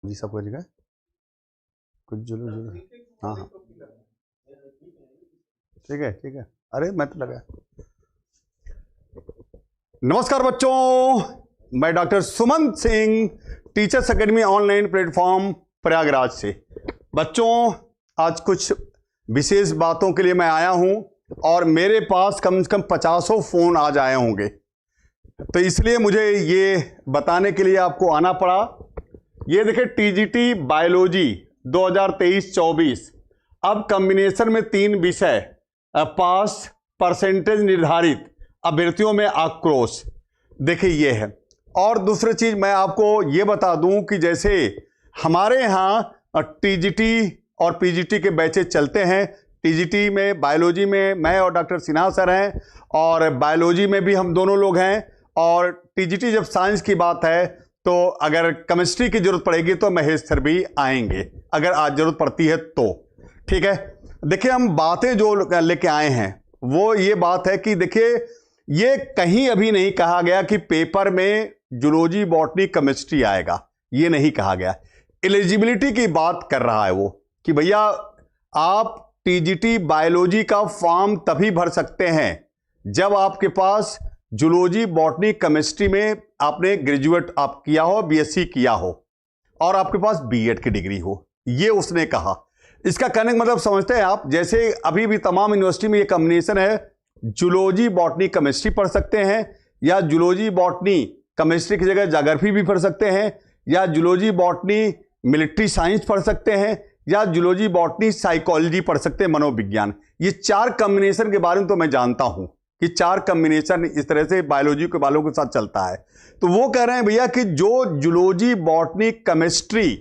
जी सबको जगह कुछ जुलूस जुलूस। हाँ हाँ ठीक है। अरे मैं तो लगा। नमस्कार बच्चों, मैं doctor Sumant Singh, teachers academy online platform Prayagraj से। बच्चों, आज कुछ विशेष बातों के लिए मैं आया हूं और मेरे पास कम से कम 50 फोन आज आए होंगे, तो इसलिए मुझे ये बताने के लिए आपको आना पड़ा। ये देखिए, टीजीटी बायोलॉजी 2023-24, अब कॉम्बिनेशन में 3 विषय, पास परसेंटेज निर्धारित, अभ्यर्थियों में आक्रोश। देखिए ये है। और दूसरी चीज मैं आपको ये बता दूं कि जैसे हमारे यहाँ टीजीटी और पीजीटी के बैचेज चलते हैं। टीजीटी में बायोलॉजी में मैं और डॉक्टर सिन्हा सर हैं, और बायोलॉजी में भी हम दोनों लोग हैं। और टीजीटी जब साइंस की बात है तो अगर केमिस्ट्री की जरूरत पड़ेगी तो महेश सर भी आएंगे, अगर आज जरूरत पड़ती है तो। ठीक है। देखिए, हम बातें जो लेके आए हैं वो ये बात है कि देखिए, ये कहीं अभी नहीं कहा गया कि पेपर में जूलॉजी बॉटनी केमिस्ट्री आएगा, ये नहीं कहा गया। एलिजिबिलिटी की बात कर रहा है वो कि भैया आप टीजीटी बायोलॉजी का फॉर्म तभी भर सकते हैं जब आपके पास जूलॉजी बॉटनी केमिस्ट्री में आपने ग्रेजुएट आप किया हो, बीएससी किया हो, और आपके पास बीएड की डिग्री हो, ये उसने कहा। इसका कहने का मतलब समझते हैं आप, जैसे अभी भी तमाम यूनिवर्सिटी में ये कॉम्बिनेशन है, जूलॉजी बॉटनी केमिस्ट्री पढ़ सकते हैं, या जूलॉजी बॉटनी केमिस्ट्री की जगह ज्योग्राफी भी पढ़ सकते हैं, या जूलॉजी बॉटनी मिलिट्री साइंस पढ़ सकते हैं, या जूलॉजी बॉटनी साइकोलॉजी पढ़ सकते हैं, मनोविज्ञान। ये 4 कॉम्बिनेशन के बारे में तो मैं जानता हूं कि 4 कॉम्बिनेशन इस तरह से बायोलॉजी के वालों के साथ चलता है। तो वो कह रहे हैं भैया कि जो जूलॉजी बॉटनी केमिस्ट्री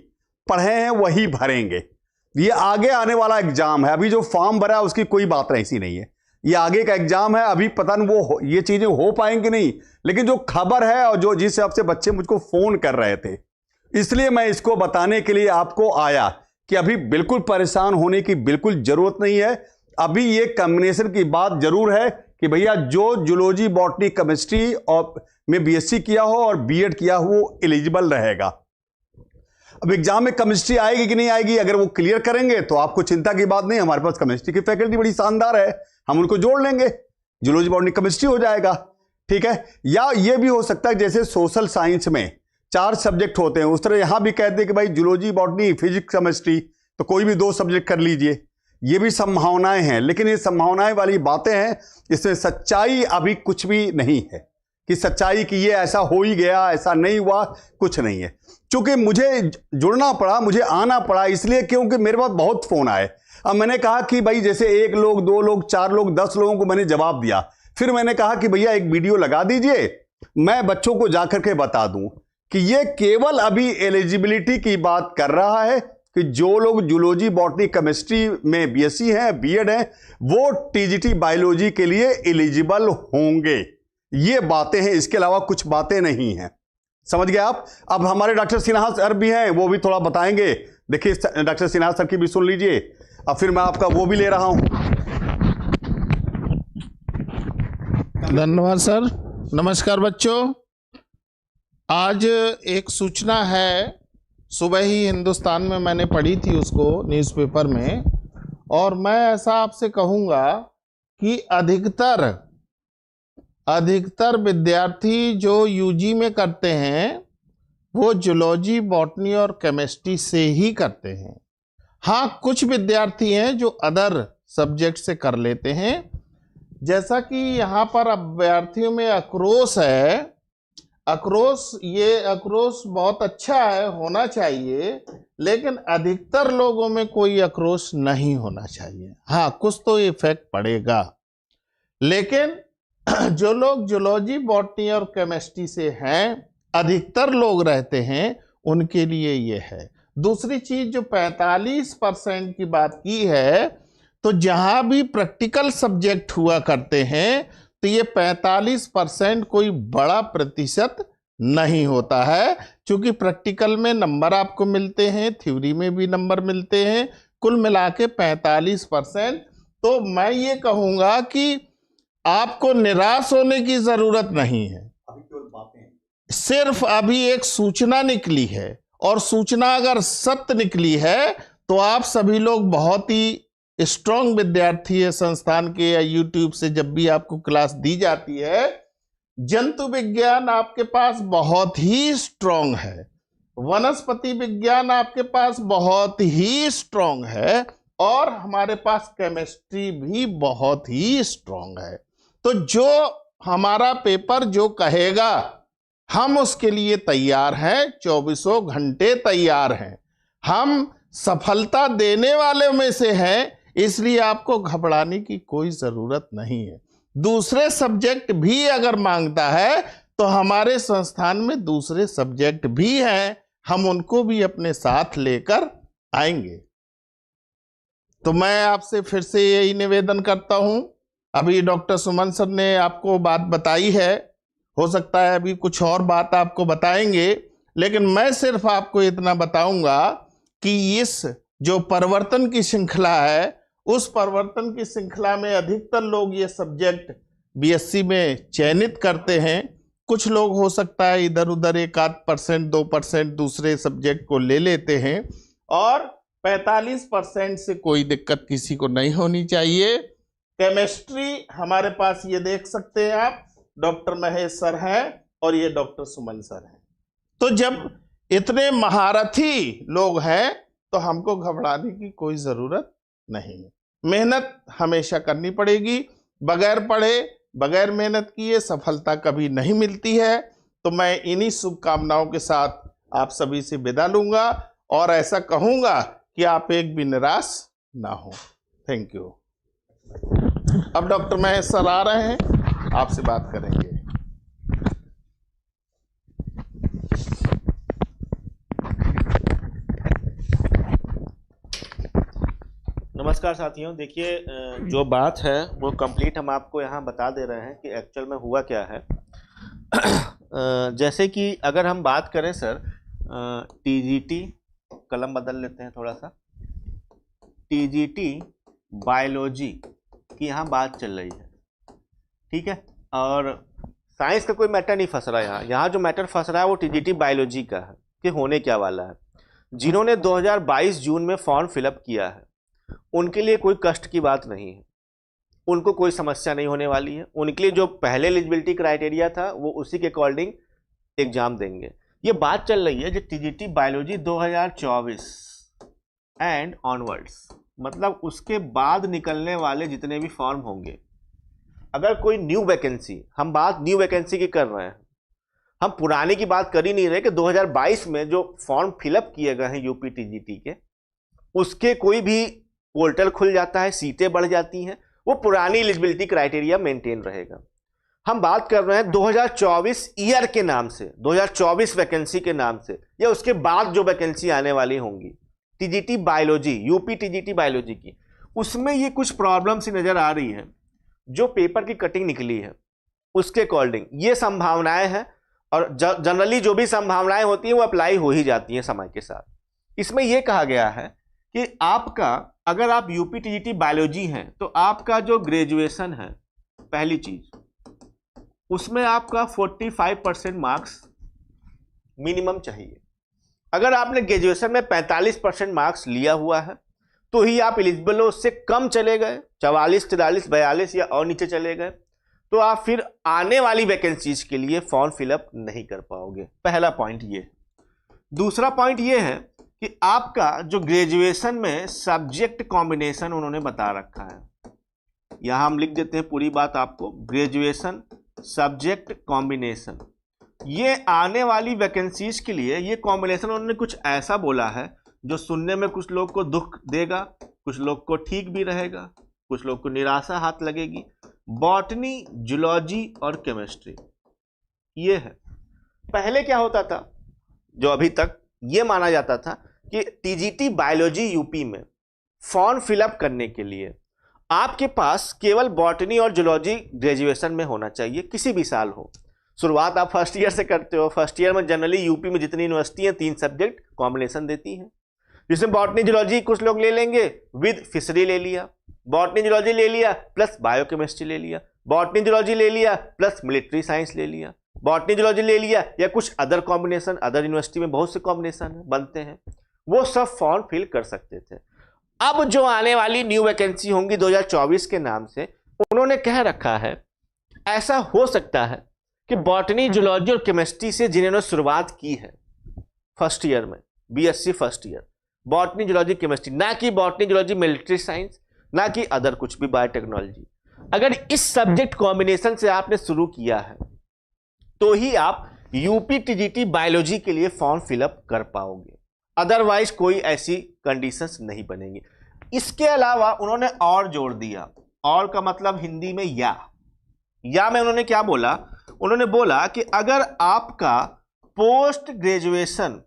पढ़े हैं वही भरेंगे। ये आगे आने वाला एग्जाम है, अभी जो फॉर्म भरा है उसकी कोई बात ऐसी नहीं है, ये आगे का एग्जाम है। अभी पता नहीं वो ये चीजें हो पाएंगी नहीं, लेकिन जो खबर है और जो जिस हिसाब से बच्चे मुझको फोन कर रहे थे, इसलिए मैं इसको बताने के लिए आपको आया कि अभी बिल्कुल परेशान होने की बिल्कुल जरूरत नहीं है। अभी ये कॉम्बिनेशन की बात जरूर है कि भैया जो जूलॉजी बॉटनी केमिस्ट्री और में बीएससी किया हो और बीएड किया हो वो एलिजिबल रहेगा। अब एग्जाम में केमिस्ट्री आएगी कि नहीं आएगी, अगर वो क्लियर करेंगे तो आपको चिंता की बात नहीं, हमारे पास केमिस्ट्री की फैकल्टी बड़ी शानदार है, हम उनको जोड़ लेंगे, जूलॉजी बॉटनी केमिस्ट्री हो जाएगा। ठीक है। या ये भी हो सकता है जैसे सोशल साइंस में 4 सब्जेक्ट होते हैं, उस तरह यहां भी कहते हैं कि भाई जूलॉजी बॉटनी फिजिक्स केमिस्ट्री, तो कोई भी 2 सब्जेक्ट कर लीजिए। ये भी संभावनाएं हैं, लेकिन ये संभावनाएं वाली बातें हैं, इसमें सच्चाई अभी कुछ भी नहीं है कि सच्चाई कि ये ऐसा हो ही गया, ऐसा नहीं हुआ, कुछ नहीं है। चूंकि मुझे जुड़ना पड़ा, मुझे आना पड़ा इसलिए क्योंकि मेरे पास बहुत फोन आए। अब मैंने कहा कि भाई जैसे 1 लोग, 2 लोग, 4 लोग, 10 लोगों को मैंने जवाब दिया। फिर मैंने कहा कि भैया एक वीडियो लगा दीजिए, मैं बच्चों को जाकर के बता दूं कि ये केवल अभी एलिजिबिलिटी की बात कर रहा है कि जो लोग जूलॉजी बॉटनी केमिस्ट्री में बीएससी हैं, बीएड हैं, वो टीजीटी बायोलॉजी के लिए एलिजिबल होंगे। ये बातें हैं, इसके अलावा कुछ बातें नहीं हैं। समझ गए आप। अब हमारे डॉक्टर सिन्हा सर भी हैं, वो भी थोड़ा बताएंगे। देखिए डॉक्टर सिन्हा सर की भी सुन लीजिए, अब फिर मैं आपका वो भी ले रहा हूं। धन्यवाद सर। नमस्कार बच्चों, आज एक सूचना है, सुबह ही हिंदुस्तान में मैंने पढ़ी थी उसको न्यूज़पेपर में, और मैं ऐसा आपसे कहूँगा कि अधिकतर विद्यार्थी जो यूजी में करते हैं वो जूलॉजी बॉटनी और केमिस्ट्री से ही करते हैं। हाँ, कुछ विद्यार्थी हैं जो अदर सब्जेक्ट से कर लेते हैं। जैसा कि यहाँ पर अभ्यर्थियों में आक्रोश है, ये आक्रोश बहुत अच्छा है, होना चाहिए, लेकिन अधिकतर लोगों में कोई आक्रोश नहीं होना चाहिए। हाँ, कुछ तो इफेक्ट पड़ेगा, लेकिन जो लोग जूलॉजी बॉटनी और केमिस्ट्री से हैं, अधिकतर लोग रहते हैं, उनके लिए ये है। दूसरी चीज, जो 45% की बात की है, तो जहां भी प्रैक्टिकल सब्जेक्ट हुआ करते हैं तो ये 45% कोई बड़ा प्रतिशत नहीं होता है, क्योंकि प्रैक्टिकल में नंबर आपको मिलते हैं, थ्योरी में भी नंबर मिलते हैं, कुल मिला के 45%। तो मैं ये कहूँगा कि आपको निराश होने की जरूरत नहीं है, सिर्फ अभी एक सूचना निकली है और सूचना अगर सत्य निकली है तो आप सभी लोग बहुत ही स्ट्रांग विद्यार्थी है संस्थान के, या यूट्यूब से जब भी आपको क्लास दी जाती है, जंतु विज्ञान आपके पास बहुत ही स्ट्रांग है, वनस्पति विज्ञान आपके पास बहुत ही स्ट्रांग है, और हमारे पास केमिस्ट्री भी बहुत ही स्ट्रांग है। तो जो हमारा पेपर जो कहेगा हम उसके लिए तैयार हैं, 24 घंटे तैयार हैं। हम सफलता देने वाले में से हैं, इसलिए आपको घबराने की कोई जरूरत नहीं है। दूसरे सब्जेक्ट भी अगर मांगता है तो हमारे संस्थान में दूसरे सब्जेक्ट भी हैं, हम उनको भी अपने साथ लेकर आएंगे। तो मैं आपसे फिर से यही निवेदन करता हूं, अभी डॉक्टर सुमन सर ने आपको बात बताई है, हो सकता है अभी कुछ और बात आपको बताएंगे, लेकिन मैं सिर्फ आपको इतना बताऊंगा कि इस जो परिवर्तन की श्रृंखला है, उस परिवर्तन की श्रृंखला में अधिकतर लोग ये सब्जेक्ट बीएससी में चयनित करते हैं। कुछ लोग हो सकता है इधर उधर 1-2% 2% दूसरे सब्जेक्ट को ले लेते हैं, और 45% से कोई दिक्कत किसी को नहीं होनी चाहिए। केमिस्ट्री हमारे पास ये देख सकते हैं आप, डॉक्टर महेश सर हैं और ये डॉक्टर सुमन सर हैं। तो जब इतने महारथी लोग हैं तो हमको घबराने की कोई जरूरत नहीं है। मेहनत हमेशा करनी पड़ेगी, बगैर पढ़े बगैर मेहनत किए सफलता कभी नहीं मिलती है। तो मैं इन्हीं शुभकामनाओं के साथ आप सभी से विदा लूंगा और ऐसा कहूंगा कि आप एक भी निराश ना हो। Thank you. अब डॉक्टर महेश सर आ रहे हैं, आपसे बात करेंगे। नमस्कार साथियों, देखिए जो बात है वो कंप्लीट हम आपको यहाँ बता दे रहे हैं कि एक्चुअल में हुआ क्या है। जैसे कि अगर हम बात करें सर, टीजीटी, कलम बदल लेते हैं थोड़ा सा, टीजीटी बायोलॉजी की यहाँ बात चल रही है, ठीक है। और साइंस का कोई मैटर नहीं फंस रहा है यहाँ जो मैटर फंस रहा है वो टीजीटी बायोलॉजी का है कि होने क्या वाला है। जिन्होंने 2022 जून में फॉर्म फिलअप किया है उनके लिए कोई कष्ट की बात नहीं है, उनको कोई समस्या नहीं होने वाली है। उनके लिए जो पहले एलिजिबिलिटी क्राइटेरिया था वो उसी के अकॉर्डिंग एग्जाम देंगे। ये बात चल रही है जो टीजीटी बायोलॉजी 2024 एंड ऑनवर्ड्स, मतलब उसके बाद निकलने वाले जितने भी फॉर्म होंगे, अगर कोई न्यू वैकेंसी, हम बात न्यू वैकेंसी की कर रहे हैं, हम पुराने की बात कर ही नहीं रहे कि 2022 में जो फॉर्म फिलअप किए गए हैं यूपी टीजीटी के, उसके कोई भी पोर्टल खुल जाता है, सीटें बढ़ जाती हैं, वो पुरानी एलिजिबिलिटी क्राइटेरिया मेंटेन रहेगा। हम बात कर रहे हैं 2024 ईयर के नाम से, 2024 वैकेंसी के नाम से, या उसके बाद जो वैकेंसी आने वाली होंगी TGT biology, UP TGT biology की, उसमें ये कुछ प्रॉब्लम सी नजर आ रही है। जो पेपर की कटिंग निकली है उसके अकॉर्डिंग ये संभावनाएं हैं, और जनरली जो भी संभावनाएं होती हैं वो अप्लाई हो ही जाती हैं समय के साथ। इसमें यह कहा गया है कि आपका, अगर आप यूपी टीजीटी बायोलॉजी हैं तो आपका जो ग्रेजुएशन है, पहली चीज उसमें आपका 45% मार्क्स मिनिमम चाहिए। अगर आपने ग्रेजुएशन में 45% मार्क्स लिया हुआ है तो ही आप एलिजिबल हो, उससे कम चले गए 44, 43, 42 या और नीचे चले गए तो आप फिर आने वाली वैकेंसीज के लिए फॉर्म फिलअप नहीं कर पाओगे। पहला पॉइंट ये है। दूसरा पॉइंट ये है कि आपका जो ग्रेजुएशन में सब्जेक्ट कॉम्बिनेशन उन्होंने बता रखा है, यहां हम लिख देते हैं पूरी बात आपको, ग्रेजुएशन सब्जेक्ट कॉम्बिनेशन, ये आने वाली वैकेंसीज के लिए ये कॉम्बिनेशन उन्होंने कुछ ऐसा बोला है जो सुनने में कुछ लोग को दुख देगा, कुछ लोग को ठीक भी रहेगा, कुछ लोग को निराशा हाथ लगेगी। बॉटनी, जूलॉजी और केमिस्ट्री, ये है। पहले क्या होता था, जो अभी तक ये माना जाता था कि टीजीटी बायोलॉजी यूपी में फॉर्म फिलअप करने के लिए आपके पास केवल बॉटनी और जूलॉजी ग्रेजुएशन में होना चाहिए, किसी भी साल हो। शुरुआत आप फर्स्ट ईयर से करते हो। फर्स्ट ईयर में जनरली यूपी में जितनी यूनिवर्सिटी हैं 3 सब्जेक्ट कॉम्बिनेशन देती हैं, जिसमें बॉटनी जूलॉजी कुछ लोग ले लेंगे, विद फिशरी ले लिया, बॉटनी जूलॉजी ले लिया प्लस बायोकेमिस्ट्री ले लिया, बॉटनी जूलॉजी ले लिया प्लस मिलिट्री साइंस ले लिया, बॉटनी जूलॉजी ले लिया या कुछ अदर कॉम्बिनेशन, अदर यूनिवर्सिटी में बहुत से कॉम्बिनेशन बनते हैं, वो सब फॉर्म फिल कर सकते थे। अब जो आने वाली न्यू वैकेंसी होंगी 2024 के नाम से, उन्होंने कह रखा है ऐसा हो सकता है कि बॉटनी जूलॉजी और केमिस्ट्री से जिन्होंने शुरुआत की है फर्स्ट ईयर में, BSc first year, botany zoology chemistry, ना कि बॉटनी जूलॉजी मिलिट्री साइंस, ना कि अदर कुछ भी बायोटेक्नोलॉजी, अगर इस सब्जेक्ट कॉम्बिनेशन से आपने शुरू किया है तो ही आप यूपी टीजीटी बायोलॉजी के लिए फॉर्म फिलअप कर पाओगे, अदरवाइज कोई ऐसी कंडीशंस नहीं बनेंगी। इसके अलावा उन्होंने और जोड़ दिया, और का मतलब हिंदी में या में उन्होंने क्या बोला, उन्होंने बोला कि अगर आपका पोस्ट ग्रेजुएशन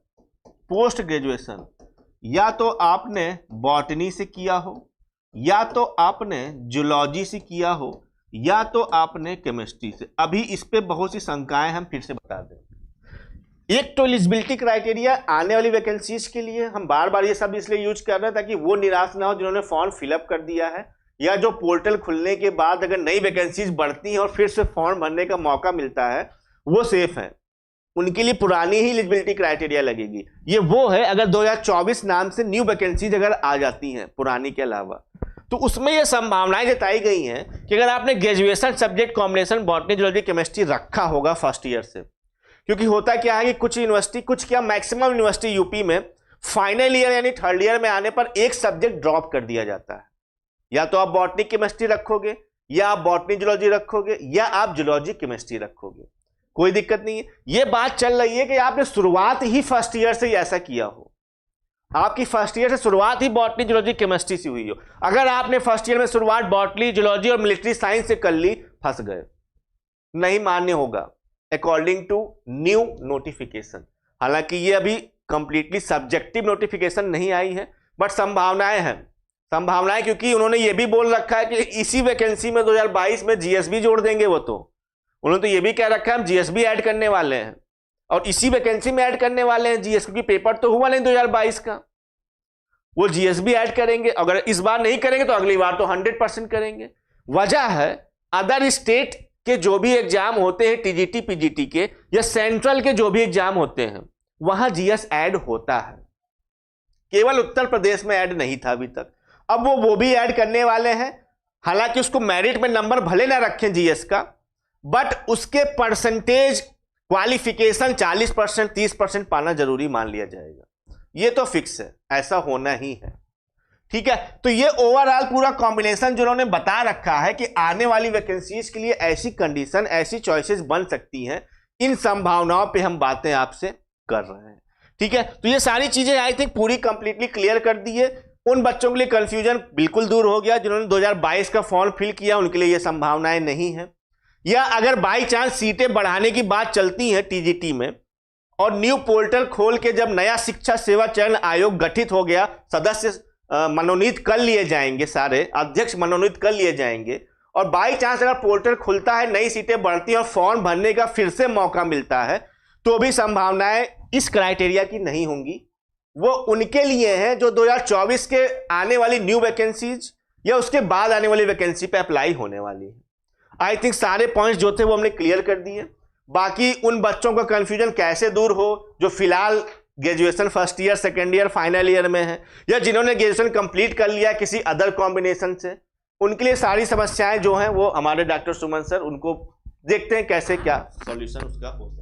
या तो आपने बॉटनी से किया हो, या तो आपने जूलॉजी से किया हो, या तो आपने केमिस्ट्री से। अभी इस पे बहुत सी शंकाएं हम फिर से बता दें। एक तो एलिजिबिलिटी क्राइटेरिया आने वाली वैकेंसीज के लिए, हम बार बार ये सब इसलिए यूज कर रहे हैं ताकि वो निराश ना हो जिन्होंने फॉर्म फिलअप कर दिया है, या जो पोर्टल खुलने के बाद अगर नई वैकेंसीज बढ़ती हैं और फिर से फॉर्म भरने का मौका मिलता है, वो सेफ है, उनके लिए पुरानी ही एलिजिबिलिटी क्राइटेरिया लगेगी। ये वो है अगर 2024 नाम से न्यू वैकेंसीज अगर आ जाती हैं पुरानी के अलावा, तो उसमें ये संभावनाएं जताई गई हैं कि अगर आपने graduation subject combination botany zoology chemistry रखा होगा फर्स्ट ईयर से, क्योंकि होता क्या है कि कुछ यूनिवर्सिटी, कुछ क्या मैक्सिमम यूनिवर्सिटी यूपी में फाइनल ईयर यानी थर्ड ईयर में आने पर एक सब्जेक्ट ड्रॉप कर दिया जाता है, या तो आप बॉटनी केमिस्ट्री रखोगे, या आप बॉटनी जूलॉजी रखोगे, या आप जूलॉजी केमिस्ट्री रखोगे, कोई दिक्कत नहीं है। ये बात चल रही है कि आपने शुरुआत ही फर्स्ट ईयर से ऐसा किया हो, आपकी फर्स्ट ईयर से शुरुआत ही बॉटनी जूलॉजी केमिस्ट्री से हुई हो। अगर आपने फर्स्ट ईयर में शुरुआत बॉटनी जूलॉजी और मिलिट्री साइंस से कर ली, फंस गए, नहीं मान्य होगा अकॉर्डिंग टू न्यू नोटिफिकेशन। हालांकि ये अभी कंप्लीटली सब्जेक्टिव नोटिफिकेशन नहीं आई है, बट संभावनाएं हैं, संभावनाएं, क्योंकि उन्होंने ये भी बोल रखा है कि इसी वैकेंसी में 2022 में जीएसबी जोड़ देंगे। वो तो उन्होंने तो ये भी कह रखा है हम जीएसबी ऐड करने वाले हैं, और इसी वैकेंसी में ऐड करने वाले हैं जीएस, क्योंकि पेपर तो हुआ नहीं 2022 का, वो जीएसबी ऐड करेंगे। अगर इस बार नहीं करेंगे तो अगली बार तो 100% करेंगे। वजह है अदर स्टेट के जो भी एग्जाम होते हैं टीजीटी पीजीटी के, या सेंट्रल के जो भी एग्जाम होते हैं, वहां जीएस ऐड होता है, केवल उत्तर प्रदेश में ऐड नहीं था अभी तक। अब वो भी ऐड करने वाले हैं। हालांकि उसको मेरिट में नंबर भले ना रखें जीएस का, बट उसके परसेंटेज क्वालिफिकेशन 40% 30% पाना जरूरी मान लिया जाएगा। ये तो फिक्स है, ऐसा होना ही है। ठीक है, तो ये ओवरऑल पूरा कॉम्बिनेशन जो उन्होंने बता रखा है कि आने वाली वैकेंसीज के लिए ऐसी कंडीशन, ऐसी चॉइसेस बन सकती हैं, इन संभावनाओं पे हम बातें आपसे कर रहे हैं। ठीक है, तो ये सारी चीजें आई थिंक पूरी कंप्लीटली क्लियर कर दी है। उन बच्चों के लिए कंफ्यूजन बिल्कुल दूर हो गया जिन्होंने 2022 का फॉर्म फिल किया, उनके लिए ये संभावनाएं नहीं है। या अगर बाई चांस सीटें बढ़ाने की बात चलती है टीजीटी में, और न्यू पोर्टल खोल के जब नया शिक्षा सेवा चयन आयोग गठित हो गया, सदस्य मनोनीत कर लिए जाएंगे, सारे अध्यक्ष मनोनीत कर लिए जाएंगे, और बाई चांस अगर पोर्टल खुलता है, नई सीटें बढ़ती हैं और फॉर्म भरने का फिर से मौका मिलता है, तो भी संभावनाएं इस क्राइटेरिया की नहीं होंगी। वो उनके लिए हैं जो 2024 के आने वाली न्यू वैकेंसीज या उसके बाद आने वाली वैकेंसी पे अप्लाई होने वाली है। आई थिंक सारे पॉइंट्स जो थे वो हमने क्लियर कर दिए। बाकी उन बच्चों का कंफ्यूजन कैसे दूर हो जो फिलहाल graduation first year, second year, final year में है, या जिन्होंने ग्रेजुएशन कंप्लीट कर लिया किसी अदर कॉम्बिनेशन से, उनके लिए सारी समस्याएं जो हैं वो हमारे डॉक्टर सुमन सर, उनको देखते हैं कैसे क्या सॉल्यूशन उसका हो सकता है।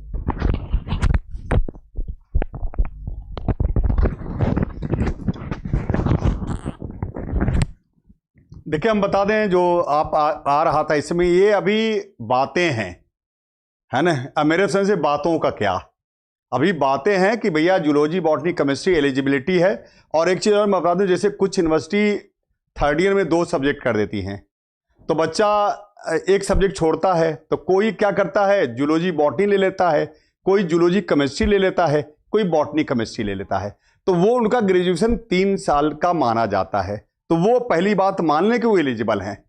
देखिए, हम बता दें जो आप आ रहा था इसमें, ये अभी बातें हैं, है ना। अब मेरे समझ से बातों का क्या, अभी बातें हैं कि भैया जूलॉजी बॉटनी केमिस्ट्री एलिजिबिलिटी है। और एक चीज़ और मैं बता दूं, जैसे कुछ यूनिवर्सिटी थर्ड ईयर में 2 सब्जेक्ट कर देती हैं, तो बच्चा एक सब्जेक्ट छोड़ता है, तो कोई क्या करता है, जूलॉजी बॉटनी ले लेता है, कोई जूलॉजी केमिस्ट्री ले लेता है, कोई बॉटनी केमिस्ट्री ले लेता है, तो वो उनका ग्रेजुएशन 3 साल का माना जाता है। तो वो पहली बात मान लें कि वो एलिजिबल हैं।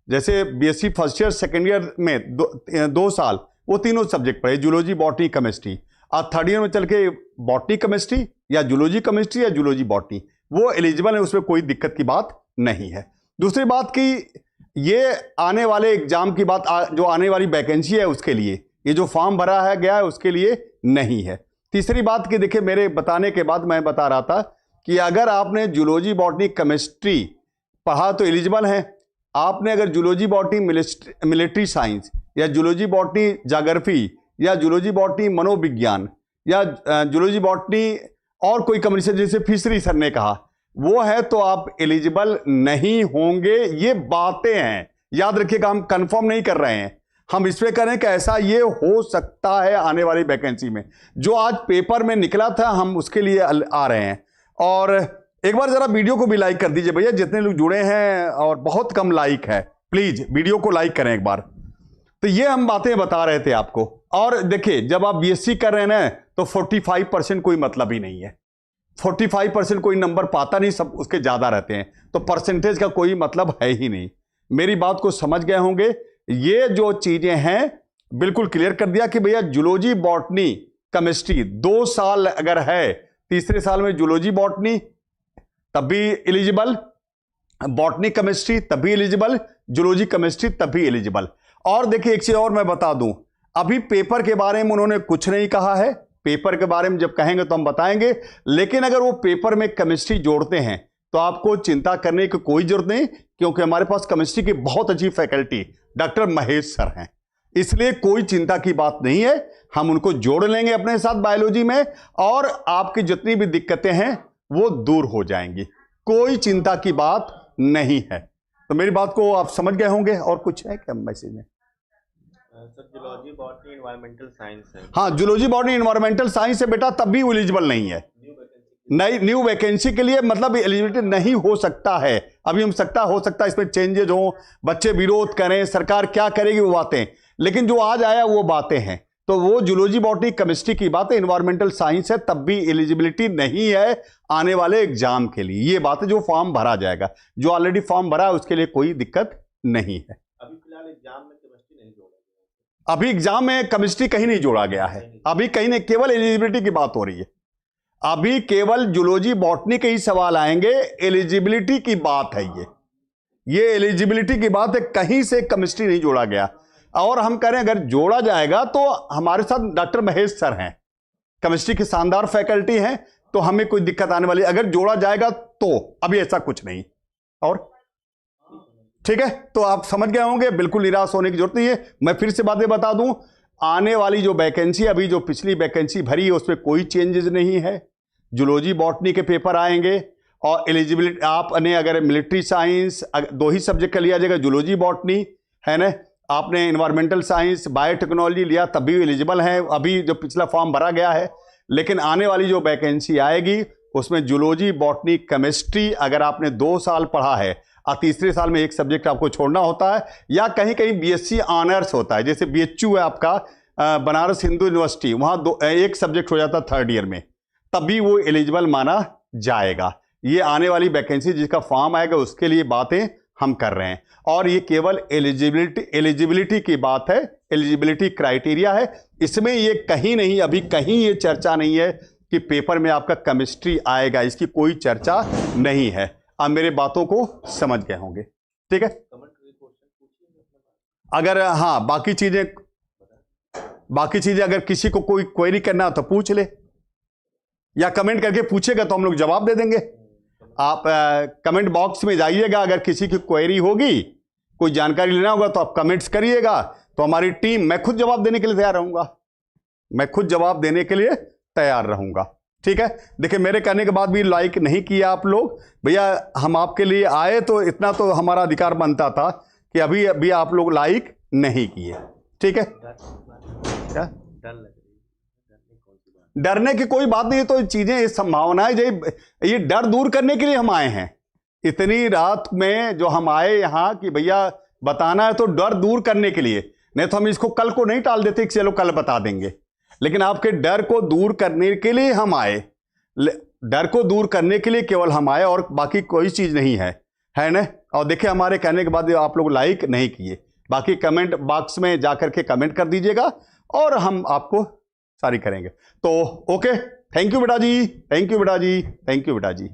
जैसे BSc first year second year में 2 साल वो तीनों सब्जेक्ट पढ़े, जूलॉजी बॉटनी केमिस्ट्री, और थर्ड ईयर में चल के बॉटनी केमिस्ट्री या जूलॉजी केमिस्ट्री या जूलॉजी बॉटनी, वो एलिजिबल है, उसमें कोई दिक्कत की बात नहीं है। दूसरी बात कि ये आने वाले एग्जाम की बात, जो आने वाली वैकेंसी है उसके लिए ये जो फॉर्म भरा है गया है उसके लिए नहीं है। तीसरी बात कि देखिए, मेरे बताने के बाद मैं बता रहा था कि अगर आपने जूलॉजी बॉटनी केमिस्ट्री पढ़ा तो एलिजिबल है। आपने अगर जूलॉजी बॉटनी मिलिट्री साइंस या जूलॉजी बॉटनी ज्योग्राफी या जूलॉजी बॉटनी मनोविज्ञान या जूलॉजी बॉटनी और कोई कम्युनिकेशन जैसे फिशरी सर ने कहा वो है तो आप एलिजिबल नहीं होंगे। ये बातें हैं, याद रखिएगा, हम कंफर्म नहीं कर रहे हैं, हम इस पे करें कि ऐसा ये हो सकता है आने वाली वैकेंसी में। जो आज पेपर में निकला था हम उसके लिए आ रहे हैं। और एक बार जरा वीडियो को भी लाइक कर दीजिए भैया, जितने लोग जुड़े हैं और बहुत कम लाइक है, प्लीज वीडियो को लाइक करें एक बार। तो ये हम बातें बता रहे थे आपको। और देखिए, जब आप बीएससी कर रहे हैं ना तो 45% कोई मतलब ही नहीं है। 45% कोई नंबर पाता नहीं, सब उसके ज्यादा रहते हैं, तो परसेंटेज का कोई मतलब है ही नहीं। मेरी बात को समझ गए होंगे। ये जो चीजें हैं बिल्कुल क्लियर कर दिया कि भैया जूलॉजी बॉटनी केमिस्ट्री 2 साल अगर है, तीसरे साल में जूलॉजी बॉटनी तब भी एलिजिबल, बॉटनी केमिस्ट्री तब भी एलिजिबल, जूलॉजी केमिस्ट्री तब भी एलिजिबल। और देखिए एक चीज और मैं बता दूं, अभी पेपर के बारे में उन्होंने कुछ नहीं कहा है। पेपर के बारे में जब कहेंगे तो हम बताएंगे, लेकिन अगर वो पेपर में केमिस्ट्री जोड़ते हैं तो आपको चिंता करने की कोई जरूरत नहीं, क्योंकि हमारे पास केमिस्ट्री की बहुत अच्छी फैकल्टी डॉक्टर महेश सर हैं, इसलिए कोई चिंता की बात नहीं है। हम उनको जोड़ लेंगे अपने साथ बायोलॉजी में और आपकी जितनी भी दिक्कतें हैं वो दूर हो जाएंगी, कोई चिंता की बात नहीं है। तो मेरी बात को आप समझ गए होंगे। और कुछ है क्या मैसेज में? Sir zoology botany environmental science है। हाँ, जूलॉजी बॉटनी एनवायरमेंटल साइंस है बेटा, तब भी एलिजिबल नहीं है। नई न्यू वैकेंसी के लिए मतलब एलिजिबिलिटी नहीं हो सकता है। अभी हम हो सकता है इसमें चेंजेज हो, बच्चे विरोध करें, सरकार क्या करेगी वो बातें, लेकिन जो आज आया वो बातें हैं। तो वो जूलॉजी बॉटनी केमिस्ट्री की बात है, एनवायरमेंटल साइंस है तब भी एलिजिबिलिटी नहीं है आने वाले एग्जाम के लिए। ये बात है जो फॉर्म भरा जाएगा, जो ऑलरेडी फॉर्म भरा है उसके लिए कोई दिक्कत नहीं है। अभी फिलहाल एग्जाम में केमिस्ट्री नहीं जोड़ा गया। अभी एग्जाम में केमिस्ट्री कहीं नहीं जोड़ा गया है, अभी कहीं नहीं, केवल एलिजिबिलिटी की बात हो रही है। अभी केवल जूलॉजी बॉटनी के ही सवाल आएंगे, एलिजिबिलिटी की बात है। ये एलिजिबिलिटी की बात है, कहीं से केमिस्ट्री नहीं जोड़ा गया। और हम कह रहे हैं अगर जोड़ा जाएगा तो हमारे साथ डॉक्टर महेश सर हैं, केमिस्ट्री की शानदार फैकल्टी हैं, तो हमें कोई दिक्कत आने वाली, अगर जोड़ा जाएगा तो। अभी ऐसा कुछ नहीं। और ठीक है, तो आप समझ गए होंगे, बिल्कुल निराश होने की जरूरत नहीं है। मैं फिर से बातें बता दूं, आने वाली जो वैकेंसी, अभी जो पिछली वैकेंसी भरी है उसमें कोई चेंजेस नहीं है। जूलॉजी बॉटनी के पेपर आएंगे और एलिजिबिलिटी आपने अगर मिलिट्री साइंस 2 ही सब्जेक्ट का लिया जाएगा, जूलॉजी बॉटनी है ना, आपने एनवायरमेंटल साइंस बायोटेक्नोलॉजी लिया तब भी एलिजिबल है। अभी जो पिछला फॉर्म भरा गया है, लेकिन आने वाली जो वैकेंसी आएगी उसमें जूलॉजी बॉटनी केमिस्ट्री अगर आपने 2 साल पढ़ा है और तीसरे साल में एक सब्जेक्ट आपको छोड़ना होता है, या कहीं कहीं बीएससी ऑनर्स होता है, जैसे बीएचयू है आपका बनारस हिंदू यूनिवर्सिटी, वहां एक सब्जेक्ट हो जाता है 3rd ईयर में, तब भी वो एलिजिबल माना जाएगा। ये आने वाली वैकेंसी जिसका फॉर्म आएगा उसके लिए बातें हम कर रहे हैं। और ये केवल एलिजिबिलिटी की बात है, एलिजिबिलिटी क्राइटेरिया है, इसमें ये कहीं नहीं, अभी कहीं ये चर्चा नहीं है कि पेपर में आपका केमिस्ट्री आएगा, इसकी कोई चर्चा नहीं है। आप मेरे बातों को समझ गए होंगे, ठीक है। अगर हाँ बाकी चीजें अगर किसी को कोई क्वेरी करना हो तो पूछ ले, या कमेंट करके पूछेगा तो हम लोग जवाब दे देंगे। आप कमेंट बॉक्स में जाइएगा, अगर किसी की क्वेरी होगी, कोई जानकारी लेना होगा तो आप कमेंट्स करिएगा, तो हमारी टीम, मैं खुद जवाब देने के लिए तैयार रहूंगा, मैं खुद जवाब देने के लिए तैयार रहूंगा, ठीक है। देखिए मेरे कहने के बाद भी लाइक नहीं किया आप लोग, भैया हम आपके लिए आए तो इतना तो हमारा अधिकार बनता था कि अभी अभी आप लोग लाइक नहीं किए, ठीक है। क्या डरने की कोई बात नहीं, तो चीजें संभावनाएं ये डर दूर करने के लिए हम आए हैं। इतनी रात में जो हम आए यहां कि भैया बताना है, तो डर दूर करने के लिए, नहीं तो हम इसको कल को नहीं टाल देते कि चलो कल बता देंगे, लेकिन आपके डर को दूर करने के लिए हम आए, डर को दूर करने के लिए केवल हम आए, और बाकी कोई चीज नहीं है ना। और देखिए हमारे कहने के बाद आप लोग लाइक नहीं किए, बाकी कमेंट बॉक्स में जाकर के कमेंट कर दीजिएगा और हम आपको सारी करेंगे। तो ओके, थैंक यू बेटा जी, थैंक यू बेटा जी, थैंक यू बेटा जी।